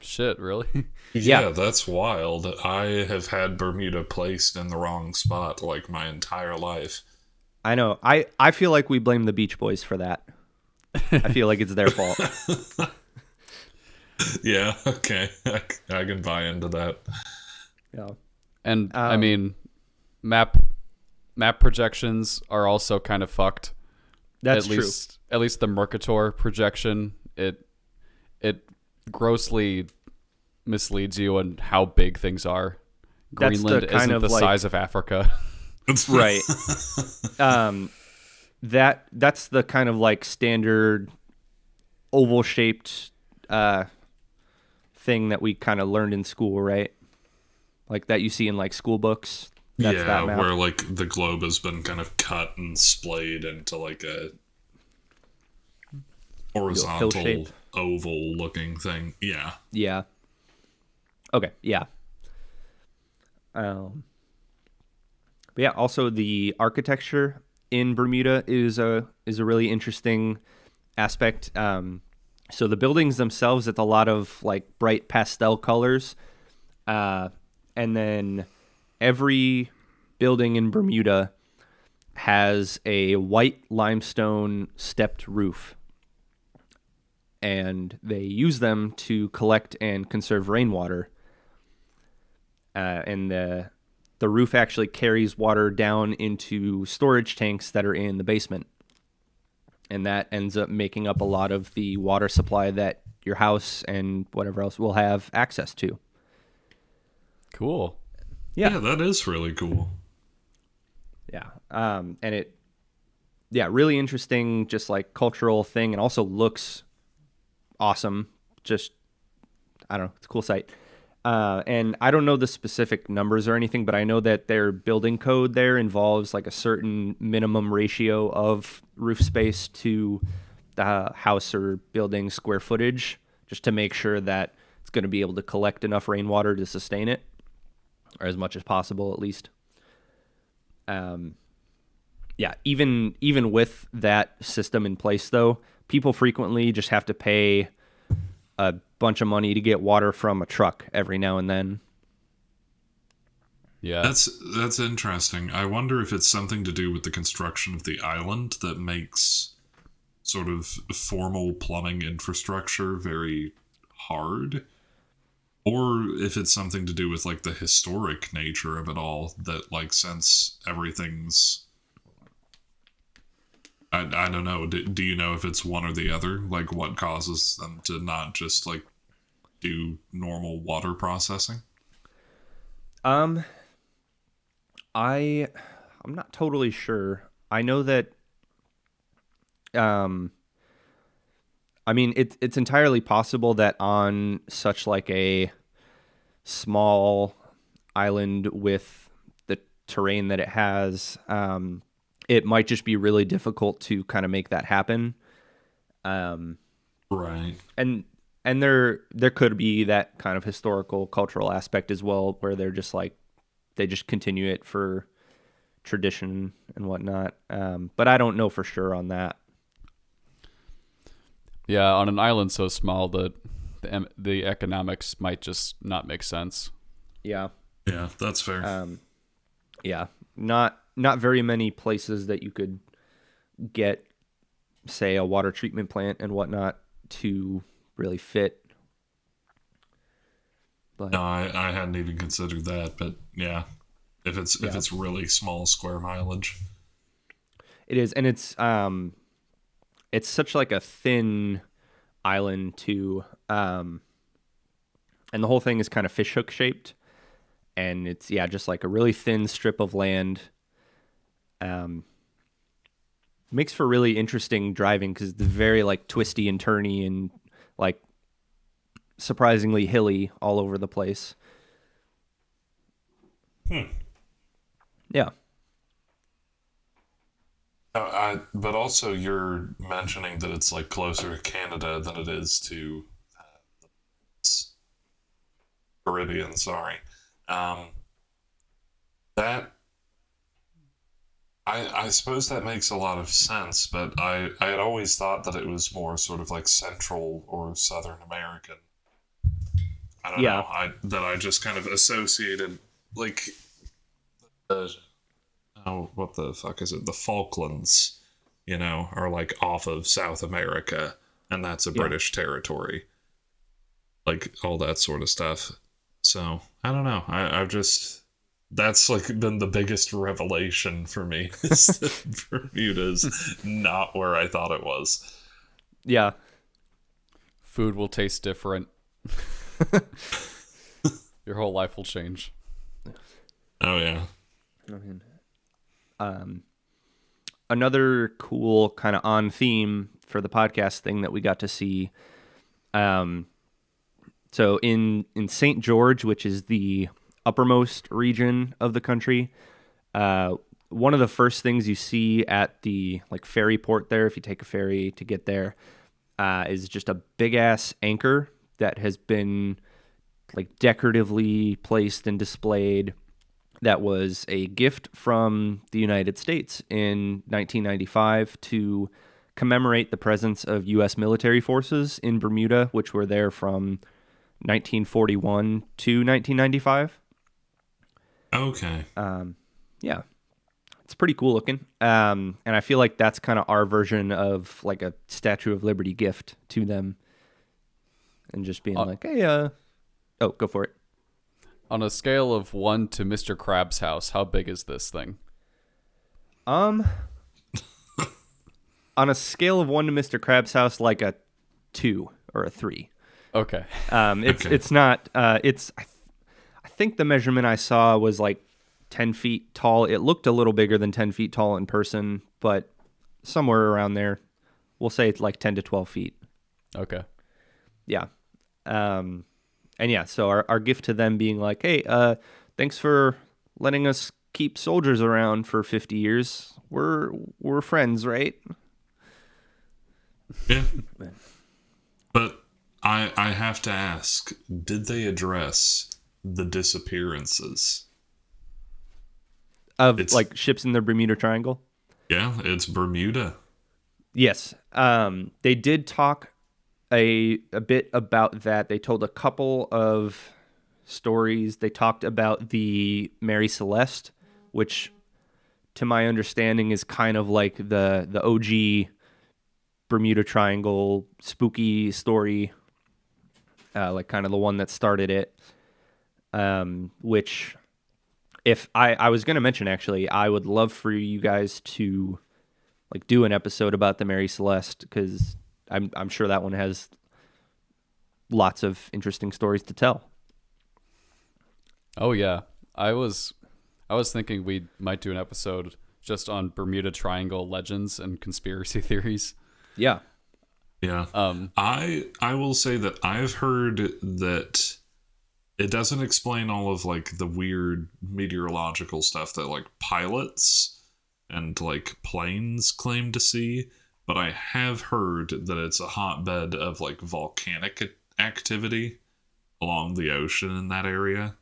Shit, really? Yeah, that's wild. I have had Bermuda placed in the wrong spot like my entire life. I know. I feel like we blame the Beach Boys for that. I feel like it's their fault. Yeah, okay. I can buy into that. Yeah. And I mean, map projections are also kind of fucked. That's true. At least the Mercator projection, it grossly misleads you on how big things are. That's Greenland the kind isn't of the like, size of Africa. right. That's the kind of like standard oval shaped thing that we kind of learned in school, right? Like that you see in like school books. That's that map. Where like the globe has been kind of cut and splayed into like a horizontal oval looking thing. Yeah. Yeah. Okay. Yeah. But yeah. Also, the architecture in Bermuda is a really interesting aspect. So the buildings themselves, it's a lot of like bright pastel colors, and then every building in Bermuda has a white limestone stepped roof. And they use them to collect and conserve rainwater. And the roof actually carries water down into storage tanks that are in the basement. And that ends up making up a lot of the water supply that your house and whatever else will have access to. Cool. Yeah, that is really cool. Yeah. And really interesting, just like cultural thing, and also looks awesome. Just, I don't know, it's a cool site. And I don't know the specific numbers or anything, but I know that their building code there involves like a certain minimum ratio of roof space to the house or building square footage, just to make sure that it's going to be able to collect enough rainwater to sustain it, or as much as possible at least. Yeah, even with that system in place though, people frequently just have to pay a bunch of money to get water from a truck every now and then. Yeah. That's interesting. I wonder if it's something to do with the construction of the island that makes sort of formal plumbing infrastructure very hard, or if it's something to do with like the historic nature of it all, that like since everything's I don't know. Do you know if it's one or the other? Like, what causes them to not just like do normal water processing? I'm not totally sure. I know that. I mean, it's entirely possible that on such like a small island with the terrain that it has, it might just be really difficult to kind of make that happen. Right. And there could be that kind of historical cultural aspect as well, where they're just like, they just continue it for tradition and whatnot. But I don't know for sure on that. Yeah, on an island so small that the economics might just not make sense. Yeah. Yeah, that's fair. Yeah. Not very many places that you could get, say, a water treatment plant and whatnot to really fit. But, No, I hadn't even considered that, but yeah, if it's really small square mileage, it is, and it's such like a thin island too. And the whole thing is kind of fishhook shaped. And it's, just like a really thin strip of land. Makes for really interesting driving because it's very like twisty and turny and like surprisingly hilly all over the place. Yeah. But also you're mentioning that it's like closer to Canada than it is to Caribbean. Sorry, that I suppose that makes a lot of sense. But I had always thought that it was more sort of like Central or Southern American. I don't know. I just kind of associated like what the fuck is it? The Falklands, are like off of South America, and that's a British territory. Like all that sort of stuff. So I don't know. I've just that's like been the biggest revelation for me. Is that Bermuda's not where I thought it was. Yeah. Food will taste different. Your whole life will change. Oh yeah. Another cool kind of on theme for the podcast thing that we got to see. So in St. George, which is the uppermost region of the country, one of the first things you see at the like ferry port there, if you take a ferry to get there, is just a big ass anchor that has been like decoratively placed and displayed. That was a gift from the United States in 1995 to commemorate the presence of U.S. military forces in Bermuda, which were there from 1941 to 1995. Okay. Yeah. It's pretty cool looking. And I feel like that's kind of our version of like a Statue of Liberty gift to them. And just being like, hey, oh, go for it. On a scale of 1 to Mr. Krabs' house, how big is this thing? On a scale of 1 to Mr. Krabs' house, like a 2 or a 3. Okay. It's not. I think the measurement I saw was like 10 feet tall. It looked a little bigger than 10 feet tall in person, but somewhere around there. We'll say it's like 10 to 12 feet. Okay. Yeah. And yeah, so our gift to them being like, hey, thanks for letting us keep soldiers around for 50 years. We're friends, right? Yeah. But I have to ask, did they address the disappearances? Of like ships in the Bermuda Triangle? Yeah, it's Bermuda. Yes. They did talk a bit about that. They told a couple of stories. They talked about the Mary Celeste, which to my understanding is kind of like the OG Bermuda Triangle spooky story, like kind of the one that started it, which if I was going to mention, actually, I would love for you guys to like do an episode about the Mary Celeste, because I'm sure that one has lots of interesting stories to tell. Oh yeah, I was thinking we might do an episode just on Bermuda Triangle legends and conspiracy theories. Yeah. Yeah. I will say that I've heard that it doesn't explain all of like the weird meteorological stuff that like pilots and like planes claim to see. But I have heard that it's a hotbed of like volcanic activity along the ocean in that area.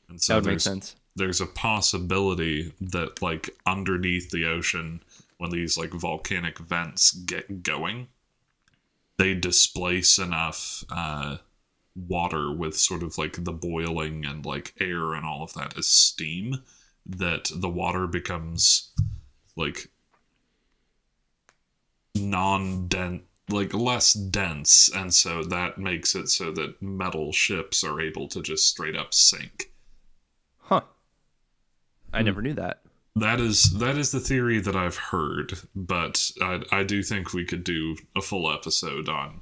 And so that would make sense. There's a possibility that like underneath the ocean, when these like volcanic vents get going, they displace enough water with sort of like the boiling and like air and all of that as steam, that the water becomes like non-dense, like less dense, and so that makes it so that metal ships are able to just straight up sink. Huh. I never knew that. That is the theory that I've heard, but I do think we could do a full episode on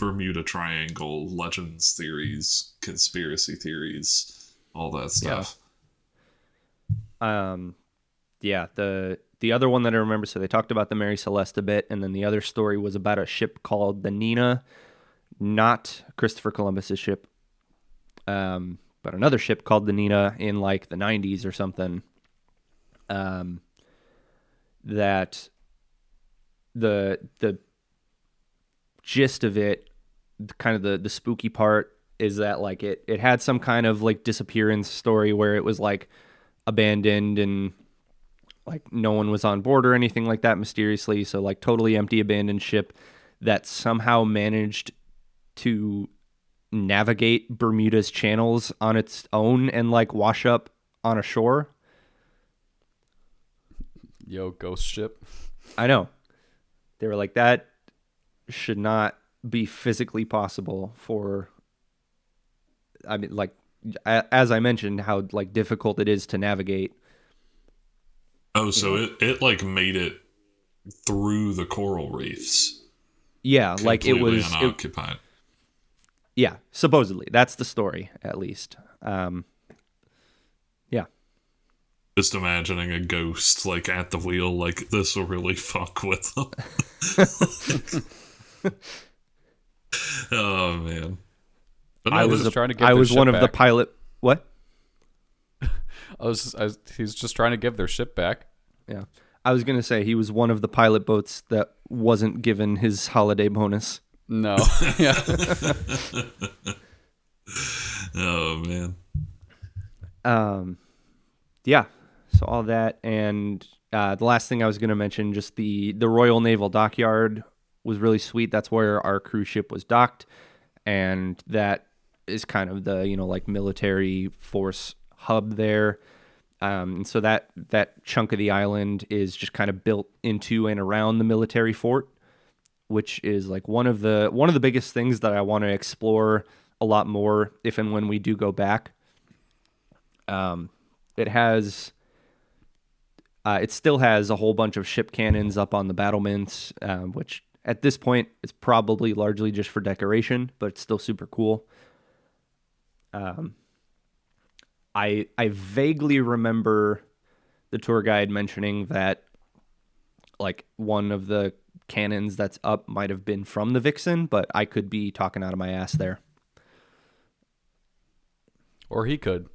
Bermuda Triangle, legends theories, conspiracy theories, all that stuff. Yeah, the other one that I remember, so they talked about the Mary Celeste a bit, and then the other story was about a ship called the Nina, not Christopher Columbus's ship, but another ship called the Nina in like the 90s or something. That the gist of it, kind of the spooky part, is that like it had some kind of like disappearance story where it was like abandoned and like no one was on board or anything like that mysteriously. So like totally empty, abandoned ship that somehow managed to navigate Bermuda's channels on its own and like wash up on a shore. Yo, ghost ship. I know. They were like, that should not be physically possible for, I mean, like, as I mentioned, how like difficult it is to navigate. Oh, so it like made it through the coral reefs. Yeah, like it Completely was unoccupied. yeah, supposedly. That's the story, at least. Yeah. Just imagining a ghost like at the wheel, like this will really fuck with them. Oh man! But no, I was was trying to get I their was ship one of the back. pilot. What? He's just trying to give their ship back. Yeah. I was going to say he was one of the pilot boats that wasn't given his holiday bonus. No. Yeah. oh man! Yeah. So all that, and the last thing I was going to mention, just the Royal Naval Dockyard was really sweet. That's where our cruise ship was docked, and that is kind of the like military force hub there. And so that chunk of the island is just kind of built into and around the military fort, which is like one of the biggest things that I want to explore a lot more if and when we do go back. It still has a whole bunch of ship cannons up on the battlements, which at this point is probably largely just for decoration, but it's still super cool. I vaguely remember the tour guide mentioning that like one of the cannons that's up might have been from the Vixen, but I could be talking out of my ass there. Or he could.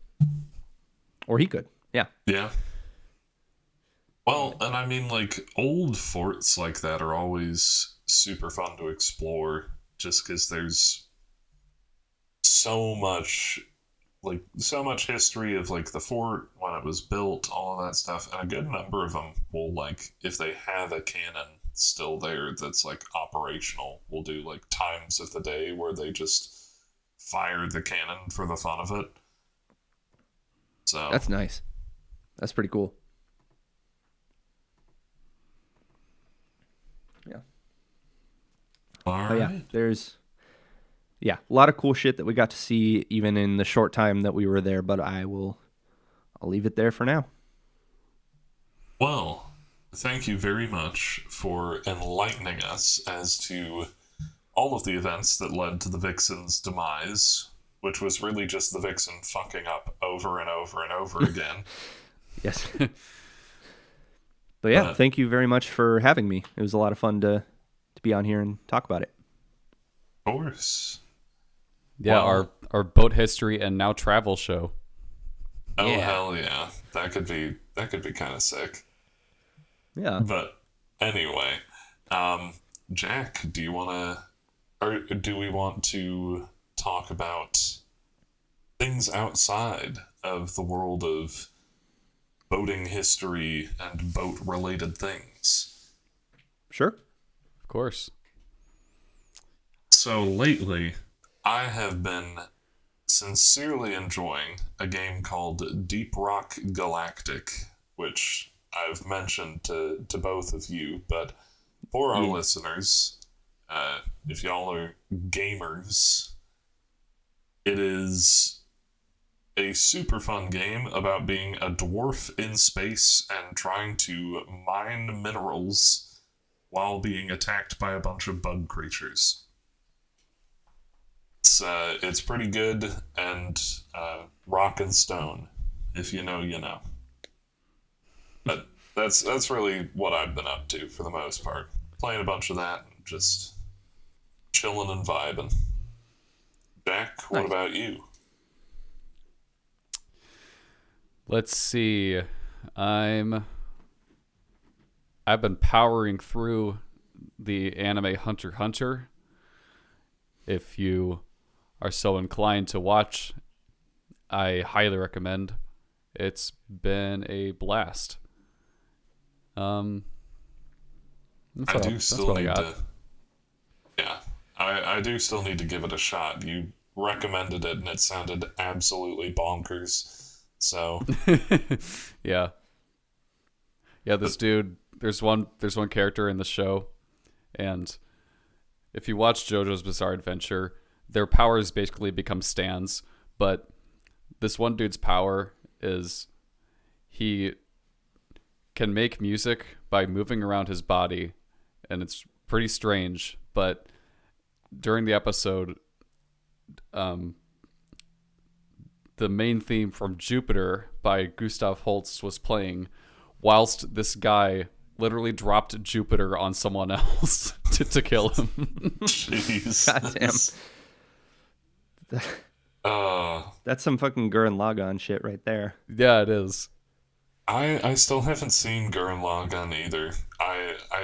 Yeah. Yeah. Well, and I mean, like, old forts like that are always super fun to explore just because there's so much history of, like, the fort when it was built, all of that stuff, and a good number of them will, like, if they have a cannon still there that's, like, operational, will do, like, times of the day where they just fire the cannon for the fun of it. So That's nice. That's pretty cool. Yeah. all right. Yeah, there's a lot of cool shit that we got to see even in the short time that we were there, but I'll leave it there for now. Well, thank you very much for enlightening us as to all of the events that led to the Vixen's demise, which was really just the Vixen fucking up over and over and over again. Yes. But yeah, thank you very much for having me. It was a lot of fun to be on here and talk about it. Of course. Yeah, Well, our boat history and now travel show. Oh Yeah. hell yeah. That could be kind of sick. Yeah. But anyway, Jack, do we want to talk about things outside of the world of boating history and boat related things? Sure. Of course. So lately, I have been sincerely enjoying a game called Deep Rock Galactic, which I've mentioned to both of you, but for our listeners, if y'all are gamers, it is a super fun game about being a dwarf in space and trying to mine minerals while being attacked by a bunch of bug creatures. It's pretty good and rock and stone. If you know, you know. But that's really what I've been up to for the most part. Playing a bunch of that, and just chilling and vibing. Jack, what Nice. about you? Let's see. I've been powering through the anime Hunter x Hunter. If you are so inclined to watch, I highly recommend. It's been a blast. That's I do that's still what I need got. to. Yeah, I do still need to give it a shot. You recommended it, and it sounded absolutely bonkers. So Yeah. Yeah, this dude, there's one character in the show, and if you watch JoJo's Bizarre Adventure, their powers basically become stands, but this one dude's power is he can make music by moving around his body, and it's pretty strange, but during the episode, the main theme from Jupiter by Gustav Holst was playing, whilst this guy literally dropped Jupiter on someone else to kill him. jeez. Goddamn. Uh, That's some fucking Gurren Lagann shit right there. Yeah, it is. I still haven't seen Gurren Lagann either.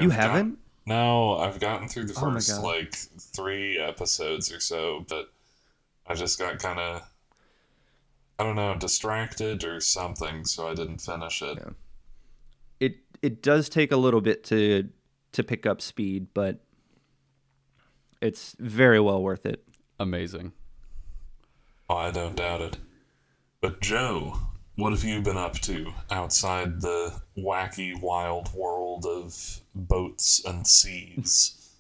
You haven't? No, I've gotten through the Oh my first God. like 3 episodes or so, but I just got kind of, I don't know, distracted or something, so I didn't finish it. Yeah. It does take a little bit to pick up speed, but it's very well worth it. Amazing. Oh, I don't doubt it. But Joe, what have you been up to outside the wacky, wild world of boats and seas?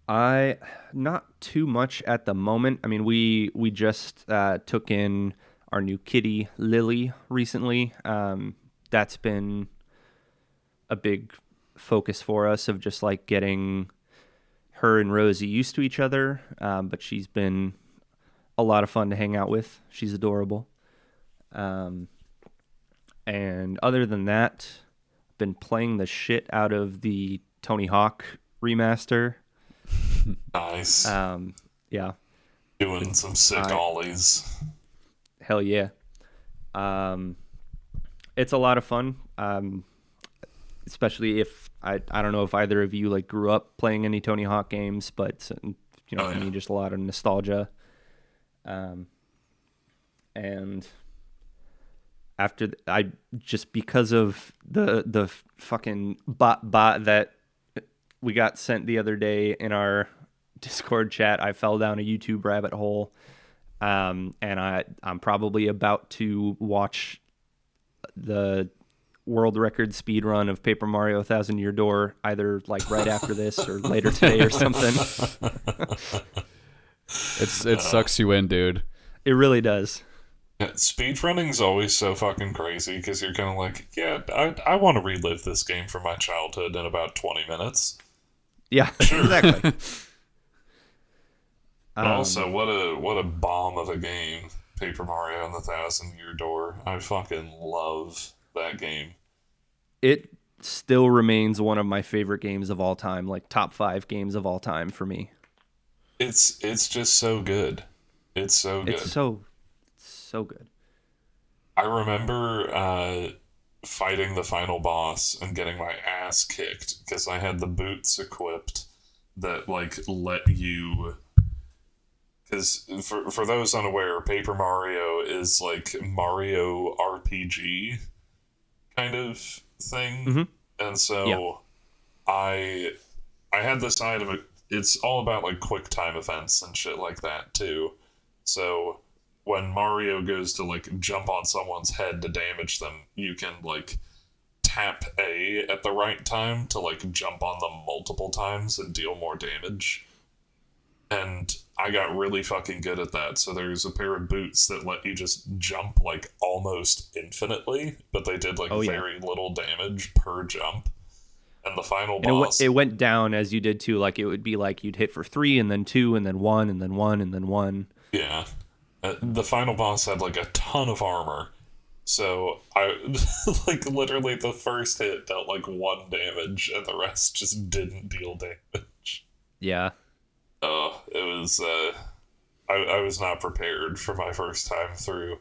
Not too much at the moment. I mean, we just took in our new kitty Lily recently. That's been a big focus for us of just like getting her and Rosie used to each other. But she's been a lot of fun to hang out with. She's adorable. And other than that, I've been playing the shit out of the Tony Hawk remaster. Nice. Yeah, Doing some sick ollies. hell yeah. It's a lot of fun. Especially if I don't know if either of you like grew up playing any Tony Hawk games, but for me, just a lot of nostalgia. And after I just because of the fucking bot that we got sent the other day in our Discord chat, I fell down a YouTube rabbit hole, and I'm probably about to watch the world record speed run of Paper Mario 1,000 Year Door either like right after this or later today or something. It sucks you in, dude. It really does. Yeah, speedrunning's always so fucking crazy because you're kind of like, yeah, I want to relive this game from my childhood in about 20 minutes. Yeah, exactly. But also, what a bomb of a game, Paper Mario and the 1,000 Year Door. I fucking love that game. It still remains one of my favorite games of all time, like top 5 games of all time for me. It's just so good. It's so good. It's so good. I remember fighting the final boss and getting my ass kicked because I had the boots equipped that like let you. Because for those unaware, Paper Mario is like Mario RPG kind of thing, Mm-hmm. and so Yeah. I had this item. It's all about like quick time events and shit like that too. So when Mario goes to like jump on someone's head to damage them, you can like tap A at the right time to like jump on them multiple times and deal more damage. And I got really fucking good at that. So there's a pair of boots that let you just jump like almost infinitely, but they did like very little damage per jump. And the final And boss... it went down as you did too. Like it would be like you'd hit for 3 and then 2 and then 1 and then 1 and then 1. Yeah. The final boss had like a ton of armor. So I like literally the first hit dealt like 1 damage and the rest just didn't deal damage. Yeah. Oh, it was I was not prepared for my first time through.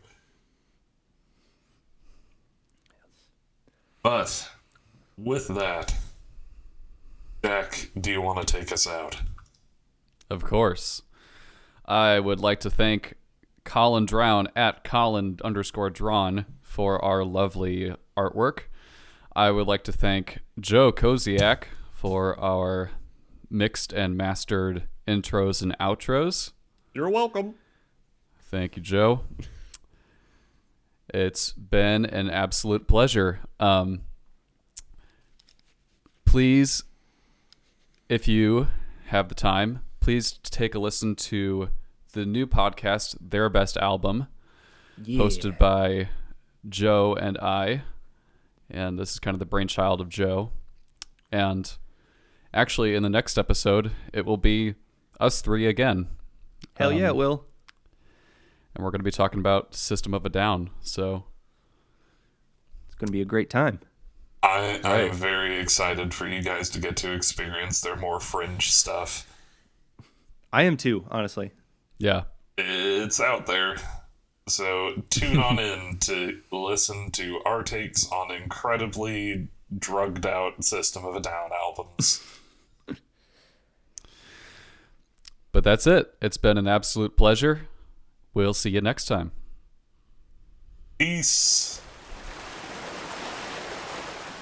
But with that, Jack, do you want to take us out? Of course. I would like to thank Colin Drown at Colin_Drawn for our lovely artwork. I would like to thank Joe Kosiek for our mixed and mastered intros and outros. You're welcome. Thank you, Joe. It's been an absolute pleasure. Please, if you have the time, please take a listen to the new podcast, Their Best Album, hosted by Joe and I. And this is kind of the brainchild of Joe. And actually, in the next episode, it will be us 3 again. Hell yeah, it will. And we're going to be talking about System of a Down. So it's going to be a great time. I am very excited for you guys to get to experience their more fringe stuff. I am too, honestly. Yeah. It's out there. So tune on in to listen to our takes on incredibly drugged out System of a Down albums. But that's it. It's been an absolute pleasure. We'll see you next time. Peace.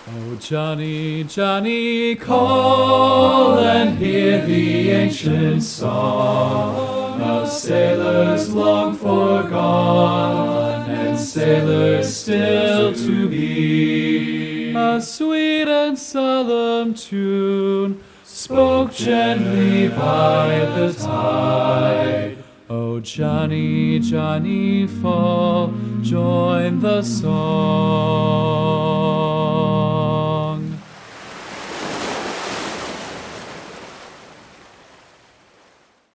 Oh, Johnny, Johnny, call and hear the ancient song of sailors long forgone and sailors still to be. A sweet and solemn tune spoke gently by the tide. Oh, Johnny, Johnny, fall, join the song.